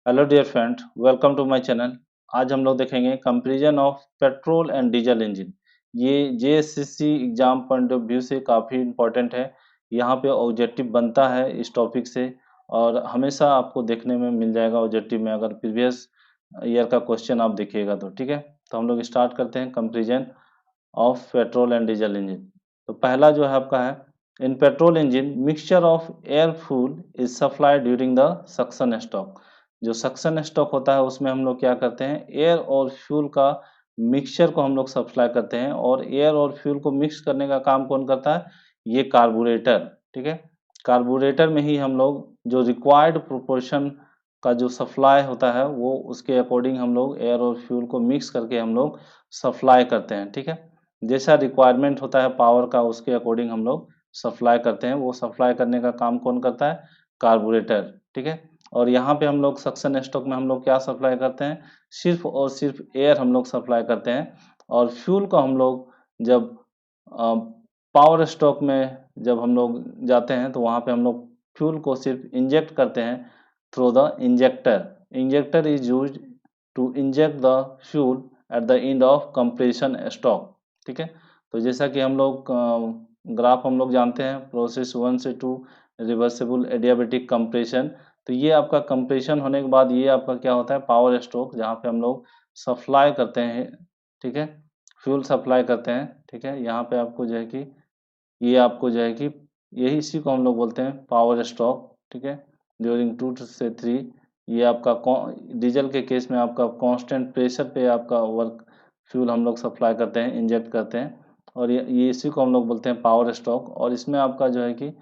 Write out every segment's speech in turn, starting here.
Hello dear friend, welcome to my channel. आज हम लोग देखेंगे comparison of petrol and diesel engine. ये JSSC exam point of view से काफ़ी इम्पोर्टेंट है। यहाँ पे ऑब्जेक्टिव बनता है इस टॉपिक से, और हमेशा आपको देखने में मिल जाएगा ऑब्जेक्टिव में, अगर प्रीवियस ईयर का क्वेश्चन आप देखिएगा तो। ठीक है, तो हम लोग स्टार्ट करते हैं comparison of petrol and diesel engine. तो पहला जो है आपका है, in petrol engine mixture of air fuel is supplied during the suction stroke. जो सक्शन स्ट्रोक होता है उसमें हम लोग क्या करते हैं, एयर और फ्यूल का मिक्सचर को हम लोग सप्लाई करते हैं। और एयर और फ्यूल को मिक्स करने का काम कौन करता है, ये कार्बोरेटर। ठीक है, कार्बोरेटर में ही हम लोग जो रिक्वायर्ड प्रोपोर्शन का जो सप्लाई होता है वो उसके अकॉर्डिंग हम लोग एयर और फ्यूल को मिक्स करके हम लोग सप्लाई करते हैं। ठीक है, जैसा रिक्वायरमेंट होता है पावर का उसके अकॉर्डिंग हम लोग सप्लाई करते हैं। वो सप्लाई करने का काम कौन करता है, कार्बोरेटर। ठीक है, और यहाँ पे हम लोग सक्शन स्ट्रोक में हम लोग क्या सप्लाई करते हैं, सिर्फ और सिर्फ एयर हम लोग सप्लाई करते हैं। और फ्यूल को हम लोग जब पावर स्ट्रोक में जब हम लोग जाते हैं तो वहाँ पे हम लोग फ्यूल को सिर्फ इंजेक्ट करते हैं through the injector. Injector is used to inject the fuel at the end of compression stroke. ठीक है, तो जैसा कि हम लोग ग्राफ हम लोग जानते हैं, प्रोसेस 1 से 2 रिवर्सिबल एडियाबेटिक कंप्रेशन। तो ये आपका कंप्रेशन होने के बाद ये आपका क्या होता है, पावर स्ट्रोक, जहाँ पे हम लोग सप्लाई करते हैं। ठीक है, फ्यूल सप्लाई करते हैं। ठीक है, यहाँ पे आपको जो है कि ये आपको जो है कि यही इसी को हम लोग बोलते हैं पावर स्ट्रोक। ठीक है, ड्यूरिंग 2 से 3 ये आपका डीजल के केस में आपका कांस्टेंट प्रेशर पे आपका वर्क फ्यूल हम लोग सप्लाई करते हैं, इंजेक्ट करते हैं। और ये इसी को हम लोग बोलते हैं पावर स्ट्रोक। और इसमें आपका जो है कि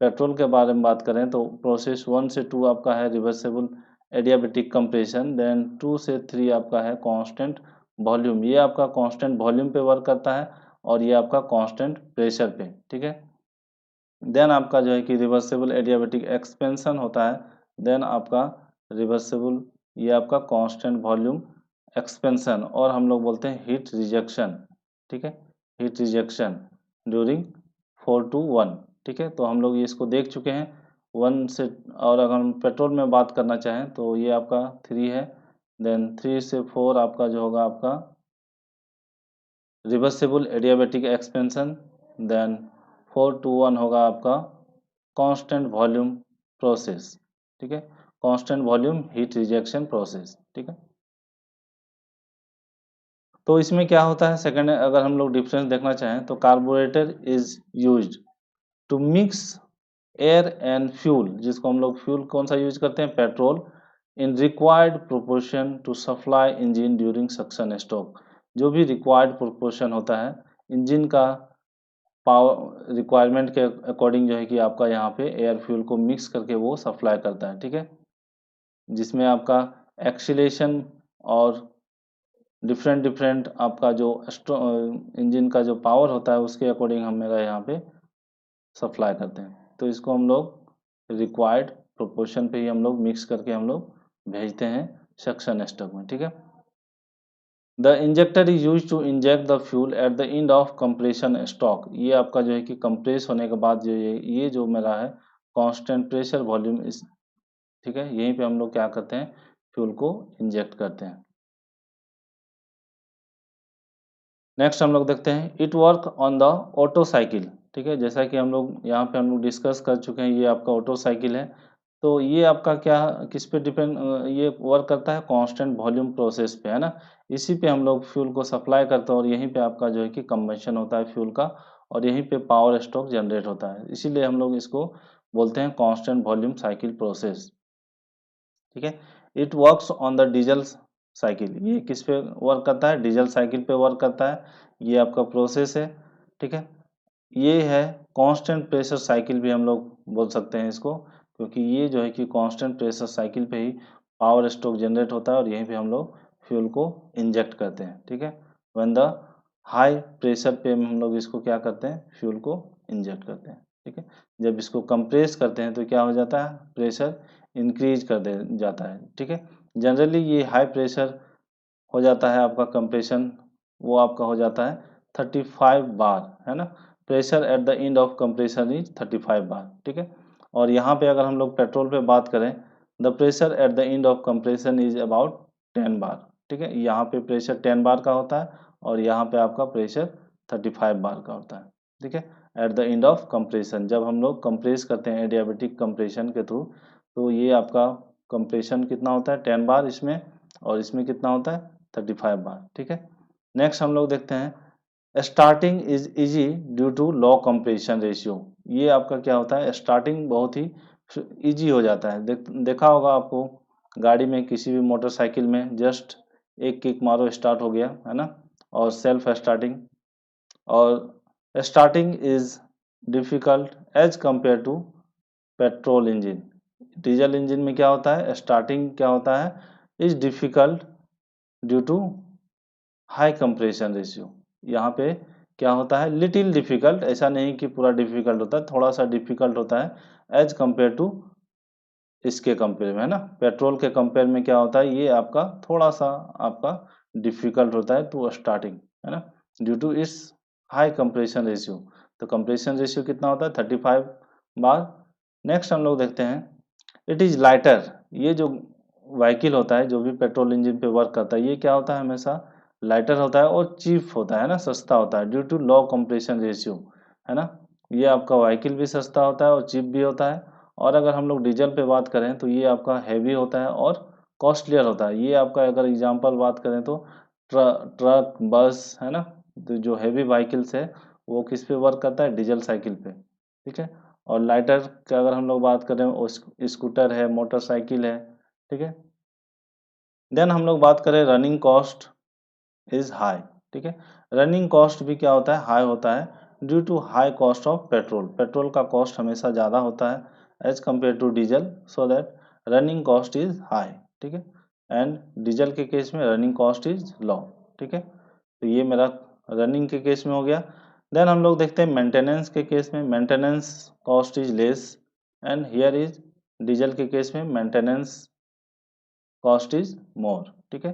पेट्रोल के बारे में बात करें तो प्रोसेस 1 से 2 आपका है रिवर्सिबल एडियाबेटिक कंप्रेशन, देन 2 से 3 आपका है कांस्टेंट वॉल्यूम। ये आपका कांस्टेंट वॉल्यूम पे वर्क करता है और ये आपका कांस्टेंट प्रेशर पे। ठीक है, देन आपका जो है कि रिवर्सिबल एडियाबेटिक एक्सपेंशन होता है। देन आपका रिवर्सिबल, ये आपका कांस्टेंट वॉल्यूम एक्सपेंशन, और हम लोग बोलते हैं हीट रिजेक्शन। ठीक है, हीट रिजेक्शन ड्यूरिंग 4 to 1। ठीक है, तो हम लोग ये इसको देख चुके हैं 1 से। और अगर हम पेट्रोल में बात करना चाहें तो ये आपका 3 है। देन 3 से 4 आपका जो होगा आपका reversible adiabatic expansion. Then 4 to 1 होगा आपका कांस्टेंट वॉल्यूम प्रोसेस। ठीक है, constant volume heat rejection process. ठीक है, तो इसमें क्या होता है, सेकंड अगर हम लोग डिफरेंस देखना चाहें तो carburettor is used to mix air and fuel, जिसको हम लोग फ्यूल कौन सा यूज करते हैं, petrol, in required proportion to supply engine during suction stroke. जो भी रिक्वायर्ड प्रोपोर्शन होता है इंजन का पावर रिक्वायरमेंट के अकॉर्डिंग जो है कि आपका यहाँ पे एयर फ्यूल को मिक्स करके वो सप्लाई करता है। ठीक है, जिसमें आपका एक्सीलेशन और डिफरेंट डिफरेंट आपका जो इंजन का जो पावर होता है उसके अकॉर्डिंग हम मेरा यहाँ पे सप्लाई करते हैं। तो इसको हम लोग रिक्वायर्ड प्रोपोर्शन पे ही हम लोग मिक्स करके हम लोग भेजते हैं सक्शन स्ट्रोक में। ठीक है, the injector is use to inject the fuel at the end of compression stroke. ये आपका जो है कि कंप्रेस होने के बाद जो ये जो मेरा है कांस्टेंट प्रेशर वॉल्यूम इस, ठीक है, यहीं पे हम लोग क्या करते हैं, फ्यूल को इंजेक्ट करते हैं। नेक्स्ट हम लोग देखते हैं it work on the auto cycle. ठीक है, जैसा कि हम लोग यहाँ पे हम लोग डिस्कस कर चुके हैं, ये आपका ऑटो साइकिल है। तो ये आपका क्या, किस पे डिपेंड, ये वर्क करता है कांस्टेंट वॉल्यूम प्रोसेस पे, है ना। इसी पे हम लोग फ्यूल को सप्लाई करते हैं और यहीं पे आपका जो है कि कंबशन होता है फ्यूल का, और यहीं पे पावर स्ट्रोक जनरेट होता है। इसीलिए हम लोग इसको बोलते हैं कांस्टेंट वॉल्यूम साइकिल प्रोसेस। ठीक है, it works on the diesel cycle. ये किस पे वर्क करता है, डीजल साइकिल पे वर्क करता है। ये आपका प्रोसेस है। ठीक है, ये है कांस्टेंट प्रेशर साइकिल भी हम लोग बोल सकते हैं इसको, क्योंकि ये जो है कि कांस्टेंट प्रेशर साइकिल पे ही पावर स्ट्रोक जनरेट होता है और यहीं पे हम लोग फ्यूल को इंजेक्ट करते हैं। ठीक है, व्हेन द हाई प्रेशर पे हम लोग इसको क्या करते हैं, फ्यूल को इंजेक्ट करते हैं। ठीक है, जब इसको कंप्रेस करते हैं तो क्या हो जाता है, प्रेशर इंक्रीज कर दे जाता है। ठीक है, जनरली ये हाई प्रेशर हो जाता है आपका कंप्रेशन, वो आपका हो जाता है 35 बार, है ना। Pressure at the end of compression is 35 बार। ठीक है, और यहाँ पे अगर हम लोग पेट्रोल पे बात करें the pressure at the end of compression is about 10 बार। ठीक है, यहाँ पे प्रेशर 10 बार का होता है और यहाँ पे आपका प्रेशर 35 बार का होता है। ठीक है, eight the end of compression, जब हम लोग कंप्रेस करते हैं एडियाबेटिक कंप्रेशन के थ्रू, तो ये आपका कंप्रेशन कितना होता है 10 बार इसमें, और इसमें कितना होता है 35 बार। ठीक है, नेक्स्ट हम लोग देखते हैं starting is easy due to low compression ratio. ये आपका क्या होता है, स्टार्टिंग बहुत ही इजी हो जाता है। देखा होगा आपको गाड़ी में, किसी भी मोटरसाइकिल में जस्ट एक किक मारो स्टार्ट हो गया, है ना, और सेल्फ स्टार्टिंग। और starting is difficult as compare to petrol engine. Diesel engine में क्या होता है, स्टार्टिंग क्या होता है, is difficult due to high compression ratio. यहाँ पे क्या होता है, लिटिल डिफिकल्ट, ऐसा नहीं कि पूरा डिफिकल्ट होता है, थोड़ा सा डिफिकल्ट होता है एज कंपेयर टू, इसके कंपेयर में, है ना, पेट्रोल के कंपेयर में क्या होता है, ये आपका थोड़ा सा आपका डिफिकल्ट होता है टू स्टार्टिंग, है ना, due to its high compression ratio. तो कंप्रेशन रेशियो कितना होता है 35 बार। नेक्स्ट हम लोग देखते हैं इट इज लाइटर। ये जो व्हीकल होता है, जो भी पेट्रोल इंजन पे वर्क करता है, ये क्या होता है, हमेशा लाइटर होता है और चीप होता है ना, सस्ता होता है, due to low compression ratio, है ना। ये आपका व्हीकल भी सस्ता होता है और चीप भी होता है। और अगर हम लोग डीजल पे बात करें तो ये आपका हैवी होता है और कॉस्टलियर होता है। ये आपका अगर एग्जांपल बात करें तो ट्रक बस, है ना, तो जो हैवी व्हीकल्स है वो किस पे वर्क करता है, डीजल साइकिल पे। ठीक है, और लाइटर का अगर हम लोग बात करें, स्कूटर है, मोटरसाइकिल है। ठीक है, देन हम लोग बात करें रनिंग कॉस्ट इज हाई। ठीक है, रनिंग कॉस्ट भी क्या होता है, हाई होता है due to high cost of petrol. Petrol का कॉस्ट हमेशा ज़्यादा होता है as compare to diesel, so that running cost is high. ठीक है, एंड डीजल के केस में रनिंग कॉस्ट इज लो। ठीक है, तो ये मेरा रनिंग के केस में हो गया। देन हम लोग देखते हैं मेंटेनेंस के केस में, maintenance cost is less and here is, diesel के केस में मेंटेनेंस कॉस्ट इज मोर। ठीक है,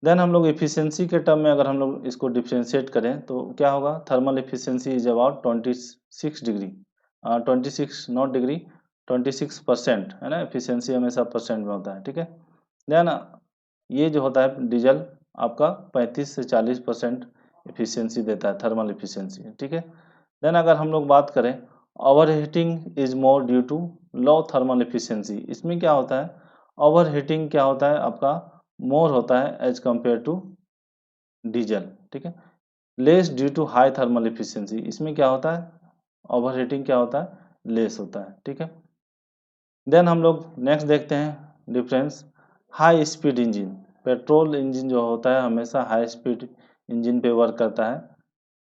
देन हम लोग एफिशिएंसी के टर्म में अगर हम लोग इसको डिफ्रेंशिएट करें तो क्या होगा, thermal efficiency is about 26 degree, 26 not degree, 26% है ना, एफिशिएंसी हमेशा परसेंट में होता है। ठीक है, देन ये जो होता है डीजल आपका 35 से 40% एफिशिएंसी देता है, थर्मल एफिशिएंसी। ठीक है, देन अगर हम लोग बात करें over heating is more due to low thermal efficiency. इसमें क्या होता है, ओवर हीटिंग क्या होता है आपका मोर होता है एज कंपेयर टू डीजल। ठीक है, less due to high thermal efficiency, इसमें क्या होता है, ओवर हीटिंग क्या होता है, लेस होता है। ठीक है, देन हम लोग नेक्स्ट देखते हैं difference high speed engine. Petrol engine जो होता है हमेशा हाई स्पीड इंजन पे वर्क करता है,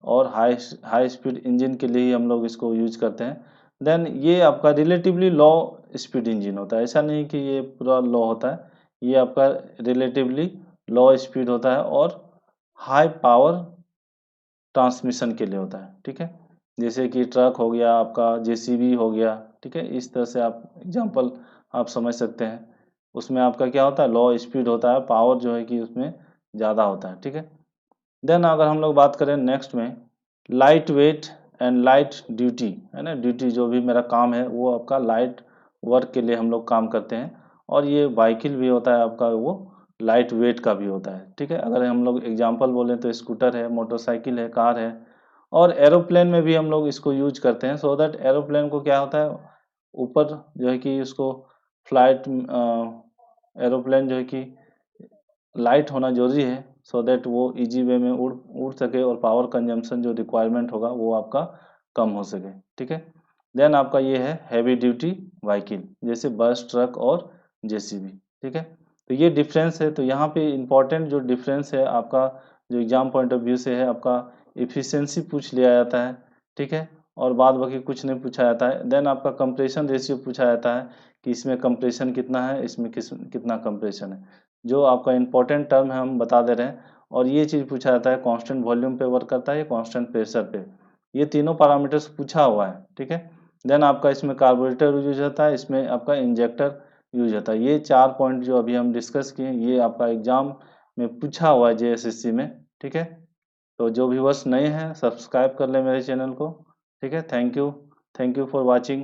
और हाई हाई स्पीड इंजन के लिए ही हम लोग इसको यूज करते हैं। देन ये आपका रिलेटिवली लो स्पीड इंजन होता है, ऐसा नहीं कि ये पूरा लो होता है, ये आपका रिलेटिवली लो स्पीड होता है और हाई पावर ट्रांसमिशन के लिए होता है। ठीक है, जैसे कि ट्रक हो गया आपका, जेसीबी हो गया। ठीक है, इस तरह से आप एग्जांपल आप समझ सकते हैं। उसमें आपका क्या होता है, लो स्पीड होता है, पावर जो है कि उसमें ज़्यादा होता है। ठीक है, देन अगर हम लोग बात करें नेक्स्ट में light weight and light duty, है ना, ड्यूटी जो भी मेरा काम है वो आपका लाइट वर्क के लिए हम लोग काम करते हैं, और ये व्हीकल भी होता है आपका वो लाइट वेट का भी होता है। ठीक है, अगर हम लोग एग्जांपल बोलें तो स्कूटर है, मोटरसाइकिल है, कार है, और एरोप्लेन में भी हम लोग इसको यूज करते हैं। सो दैट एरोप्लेन को क्या होता है, ऊपर जो है कि उसको फ्लाइट, एरोप्लेन जो है कि लाइट होना जरूरी है, सो दैट वो इजी वे में उड़ उड़ सके और पावर कंजम्पशन जो रिक्वायरमेंट होगा वो आपका कम हो सके। ठीक है, देन आपका ये है हैवी ड्यूटी व्हीकल, जैसे बस, ट्रक और जेसीबी। ठीक है, तो ये डिफरेंस है। तो यहाँ पे इम्पोर्टेंट जो डिफरेंस है आपका, जो एग्जाम पॉइंट ऑफ व्यू से है, आपका एफिशिएंसी पूछ लिया जाता है। ठीक है, और बाद बाकी कुछ नहीं पूछा जाता है। देन आपका कंप्रेशन रेशियो पूछा जाता है कि इसमें कंप्रेशन कितना है, इसमें कितना कंप्रेशन है, जो आपका इम्पोर्टेंट टर्म है हम बता दे रहे हैं। और ये चीज़ पूछा जाता है कांस्टेंट वॉल्यूम पे वर्क करता है या कांस्टेंट प्रेशर पे, ये तीनों पैरामीटर्स पूछा हुआ है। ठीक है, देन आपका इसमें कार्बोरेटर यूज होता है, इसमें आपका इंजेक्टर यूज होता है। ये 4 पॉइंट जो अभी हम डिस्कस किए ये आपका एग्जाम में पूछा हुआ है जेएसएससी में। ठीक है, तो जो व्यूअर्स नए हैं सब्सक्राइब कर लें मेरे चैनल को। ठीक है, थैंक यू फॉर वॉचिंग।